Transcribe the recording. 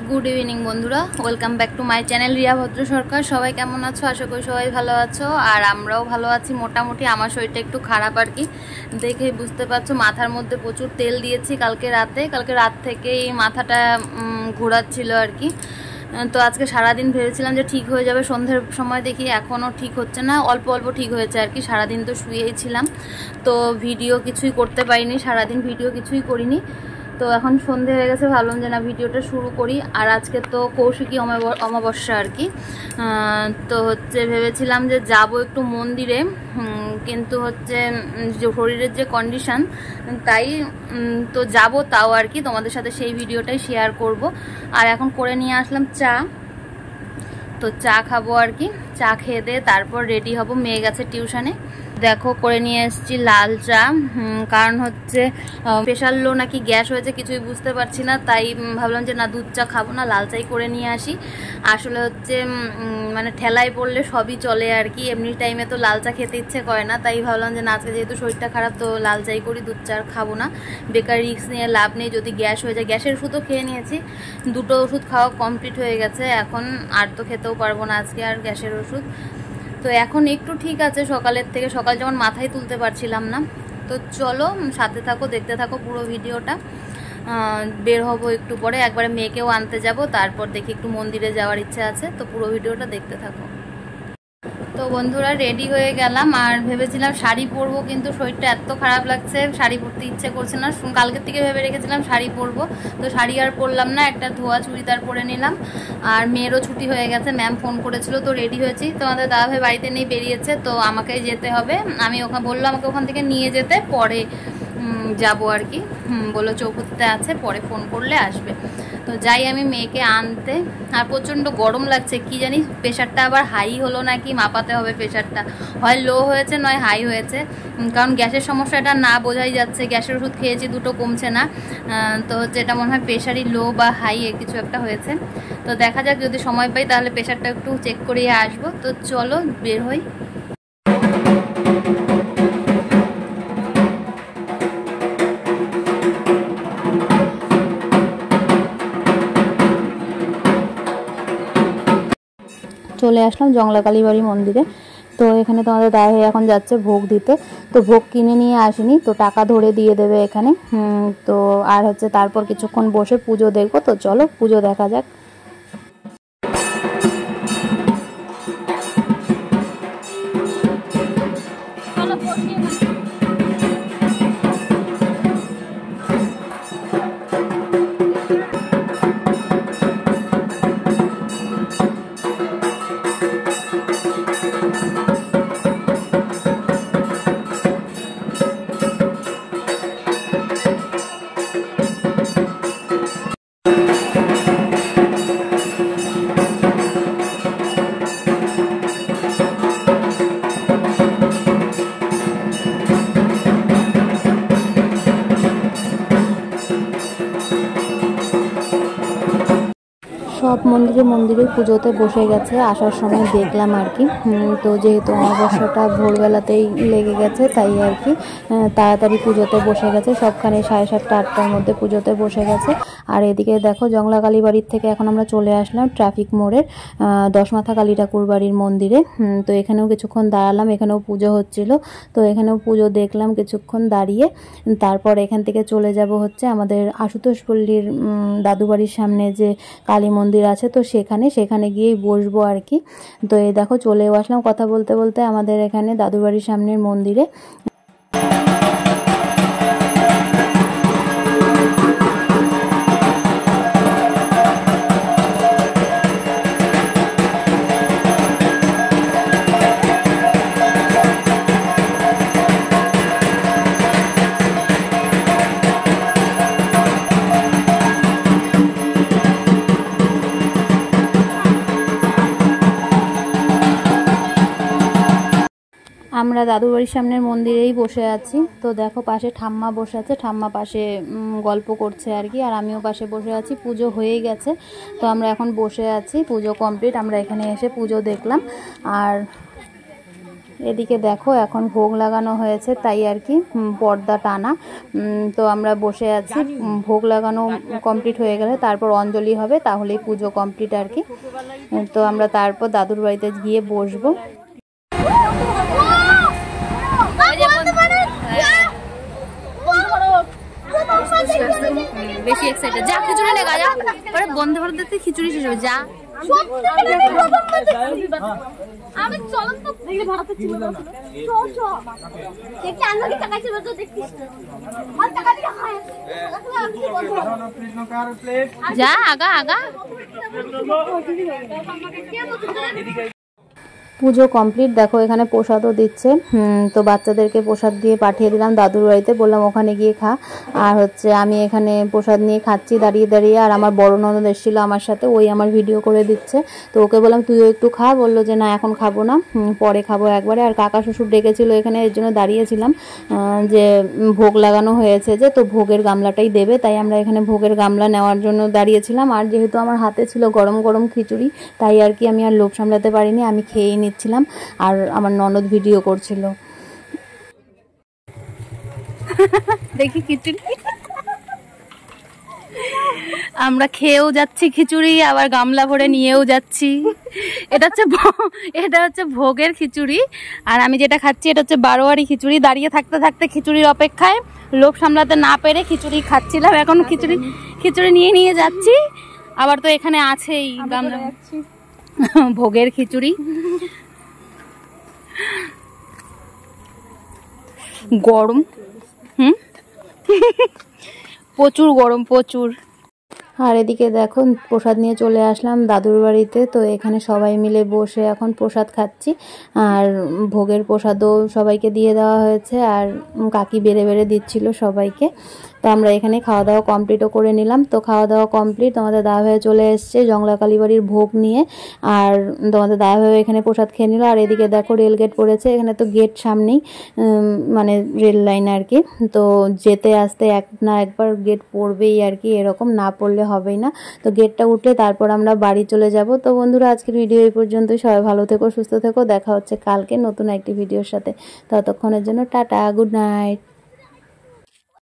Good evening बंधुरा welcome back to my channel Riya Bhadra Sarkar. सबाई केमन आछो? आशा करी सबाई भालो आछो और आमराओ भालो आछि। मोटामुटी आमार शरीरटा एकटु खाराप आर कि देखे बुझते पारछो। माथार मध्य प्रचुर तेल दिएछि कालके रात थेकेई माथाटा घोराच्छिलो आर कि। तो आज के सारा दिन भेवेছিলাম যে ठीक हो जाবে, সন্ধ্যের সময় দেখি এখনো ঠিক হচ্ছে না, অল্প অল্প ঠিক হয়েছে আর কি। সারা দিন তো শুয়েই ছিলাম, তো ভিডিও কিছুই করতে পারিনি, সারা দিন ভিডিও কিছুই করিনি। তো এখন সন্ধে হয়ে গেছে, ভাবলাম যে না ভিডিওটা শুরু করি। আর আজকে তো কৌশিকী অমাবস্যা আর কি। তো হচ্ছে ভেবেছিলাম যে যাব একটু মন্দিরে, কিন্তু হচ্ছে যে শরীরের যে কন্ডিশন তাই তো যাব তাও আর কি, তোমাদের সাথে সেই ভিডিওটাই শেয়ার করব। আর এখন করে নিয়ে আসলাম চা, তো চা খাবো আর কি। চা খেয়ে দিয়ে তারপর রেডি হব, মেয়ে গেছে টিউশনে। দেখো করে নিয়ে এসেছি লাল চা, কারণ হচ্ছে প্রেশার লো নাকি গ্যাস হয়েছে কিছুই বুঝতে পারছি না, তাই ভাবলাম যে না দুধ চা খাবো না, লাল চাই করে নিয়ে আসি। আসলে হচ্ছে মানে ঠেলায় পড়লে সবই চলে আর কি, এমনি টাইমে তো লাল চা খেতে ইচ্ছে করে না, তাই ভাবলাম যে না আজকে যেহেতু শরীরটা খারাপ তো লাল চাই করি, দুধ চা খাবো না। বেকার রিস্ক নিয়ে লাভ নেই, যদি গ্যাস হয়ে যায়। গ্যাসের ওষুধও খেয়ে নিয়েছি, দুটো ওষুধ খাওয়া কমপ্লিট হয়ে গেছে, এখন আর তো খেতেও পারবো না আজকে আর গ্যাসের ওষুধ। তো এখন একটু ঠিক আছে সকালের থেকে, সকাল যেমন মাথায় তুলতে পারছিলাম না। তো চলো সাথে থাকো, দেখতে থাকো পুরো ভিডিওটা। বের হব একটু পরে, একবারে মেয়েকেও আনতে যাব, তারপর দেখি একটু মন্দিরে যাওয়ার ইচ্ছা আছে, তো পুরো ভিডিওটা দেখতে থাকো। তো বন্ধুরা রেডি হয়ে গেলাম, আর ভেবেছিলাম শাড়ি পরবো, কিন্তু শরীরটা এত খারাপ লাগছে শাড়ি পরতে ইচ্ছে করছে না। কালকের থেকে ভেবে রেখেছিলাম শাড়ি পরবো, তো শাড়ি আর পরলাম না, একটা ধোয়া চুড়িদার পরে নিলাম। আর মেয়েরও ছুটি হয়ে গেছে, ম্যাম ফোন করেছিল, তো রেডি হয়েছি। তোমাদের দাদাভাই বাড়িতে নেই, বেরিয়েছে, তো আমাকেই যেতে হবে। আমি ওখানে বললো আমাকে ওখান থেকে নিয়ে যেতে, পরে যাবো আর কি। বললো চৌপতিতে আছে, পরে ফোন করলে আসবে। তো যাই আমি মেয়েকে আনতে। আর প্রচণ্ড গরম লাগছে, কি জানি প্রেশারটা আবার হাই হলো নাকি, মাপাতে হবে প্রেশারটা, হয় লো হয়েছে নয় হাই হয়েছে, কারণ গ্যাসের সমস্যাটা না বোঝাই যাচ্ছে। গ্যাসের ওষুধ খেয়েছি, দুটো কমছে না, তো হচ্ছে এটা মনে হয় প্রেশারই লো বা হাই এর কিছু একটা হয়েছে। তো দেখা যাক, যদি সময় পাই তাহলে প্রেশারটা একটু চেক করিয়ে আসবো। তো চলো বের হই। চলে আসলাম জংলা কালীবাড়ি মন্দিরে। তো এখানে তোমাদের দাদাভাই এখন যাচ্ছে ভোগ দিতে, তো ভোগ কিনে নিয়ে আসিনি, তো টাকা ধরে দিয়ে দেবে এখানে। তো আর হচ্ছে তারপর কিছুক্ষণ বসে পুজো দেখবো। তো চলো পুজো দেখা যাক। সব মন্দিরে পুজোতে বসে গেছে, আসার সময় দেখলাম আর কি। তো যেহেতু অমাবস্যাটা ভোরবেলাতেই লেগে গেছে, তাই আর কি তাড়াতাড়ি পুজোতে বসে গেছে। সবখানে 7:30 8টার মধ্যে পুজোতে বসে গেছে। আর এদিকে দেখো জংলা কালীবাড়ির থেকে এখন আমরা চলে আসলাম ট্রাফিক মোড়ের দশমাথা কালী ঠাকুর বাড়ির মন্দিরে। তো এখানেও কিছুক্ষণ দাঁড়ালাম, এখানেও পুজো হচ্ছিল, তো এখানেও পুজো দেখলাম কিছুক্ষণ দাঁড়িয়ে। তারপর এখান থেকে চলে যাব হচ্ছে আমাদের আশুতোষ পল্লীর দাদু বাড়ির সামনে যে কালী মন্দির আছে, তো সেখানে গিয়েই বসবো আর কি। তো এই দেখো চলেও আসলাম কথা বলতে বলতে আমাদের এখানে দাদু বাড়ির সামনের মন্দিরে। আমরা দাদুর বাড়ির সামনের মন্দিরেই বসে আছি। তো দেখো পাশে ঠাম্মা বসে আছে, ঠাম্মা পাশে গল্প করছে আর কি, আর আমিও পাশে বসে আছি। পুজো হয়ে গেছে, তো আমরা এখন বসে আছি, পুজো কমপ্লিট। আমরা এখানে এসে পুজো দেখলাম। আর এদিকে দেখো এখন ভোগ লাগানো হয়েছে, তাই আর কি পর্দা টানা। তো আমরা বসে আছি, ভোগ লাগানো কমপ্লিট হয়ে গেলে তারপর অঞ্জলি হবে, তাহলেই পুজো কমপ্লিট আর কি। তো আমরা তারপর দাদুর বাড়িতে গিয়ে বসবো। বেশি এক্সাইটেড, যা খিচুড়ি লেগা যা, পরে বন্ধে ভারত দেখতে খিচুড়ি শেষ হবে, যা। আমি চলন তো দেখলে ভাড়াতে ছিল না চল দেখতে আন্দাজি টাকা ছিল তো দেখছিস আর টাকা দিয়ে খায় যা আগা আগা। পুজো কমপ্লিট, দেখো এখানে প্রসাদও দিচ্ছে। তো বাচ্চাদেরকে প্রসাদ দিয়ে পাঠিয়ে দিলাম দাদুর বাড়িতে, বললাম ওখানে গিয়ে খা। আর হচ্ছে আমি এখানে প্রসাদ নিয়ে খাচ্ছি দাঁড়িয়ে দাঁড়িয়ে। আর আমার বড় ননদ এসেছিলো আমার সাথে, ওই আমার ভিডিও করে দিচ্ছে। তো ওকে বললাম তুইও একটু খা, বললো যে না এখন খাবো না, পরে খাবো একবারে। আর কাকা শ্বশুর ডেকেছিল এখানে, এর জন্য দাঁড়িয়েছিলাম যে ভোগ লাগানো হয়েছে যে, তো ভোগের গামলাটাই দেবে, তাই আমরা এখানে ভোগের গামলা নেওয়ার জন্য দাঁড়িয়েছিলাম। আর যেহেতু আমার হাতে ছিল গরম গরম খিচুড়ি, তাই আর কি আমি আর লোভ সামলাতে পারিনি, আমি খেয়েই নিচ্ছিলাম। আর আমার ননদ ভিডিও করছিল। দেখি খিচুড়ি, আমরা খেয়েও যাচ্ছি খিচুড়ি, আবার গামলা ভরে নিয়েও যাচ্ছি। এটা হচ্ছে ভোগের খিচুড়ি। আর আমি যেটা খাচ্ছি এটা হচ্ছে বারোয়ারি খিচুড়ি। দাঁড়িয়ে থাকতে থাকতে খিচুড়ির অপেক্ষায় লোভ সামলাতে না পেরে খিচুড়ি খাচ্ছিলাম। এখন খিচুড়ি নিয়ে যাচ্ছি। আবার তো এখানে আছেই গামলা ভোগের খিচুড়ি। গরম, প্রচুর গরম, প্রচুর। আর এদিকে দেখো প্রসাদ নিয়ে চলে আসলাম দাদুর বাড়িতে। তো এখানে সবাই মিলে বসে এখন প্রসাদ খাচ্ছি। আর ভোগের প্রসাদও সবাইকে দিয়ে দেওয়া হয়েছে, আর কাকি বেড়ে বেড়ে দিচ্ছিল সবাইকে। তো আমরা এখানে খাওয়া দাওয়া কমপ্লিটও করে নিলাম। তো খাওয়া দাওয়া কমপ্লিট, তোমাদের দাদাভাই চলে এসছে জংলা কালীবাড়ির ভোগ নিয়ে। আর তোমাদের দাদাভাই এখানে প্রসাদ খেয়ে নিল। আর এদিকে দেখো রেল গেট পড়েছে, এখানে তো গেট সামনেই, মানে রেল লাইন আর কি। তো যেতে আসতে এক না একবার গেট পড়বেই আর কি, এরকম না পড়লে হবেই না। তো গেটটা উঠলে তারপর আমরা বাড়ি চলে যাব। তো বন্ধুরা আজকের ভিডিও এই পর্যন্ত, সবাই ভালো থেকো, সুস্থ থেকো, দেখা হচ্ছে কালকে নতুন একটি ভিডিওর সাথে। ততক্ষণের জন্য টাটা, গুড নাইট।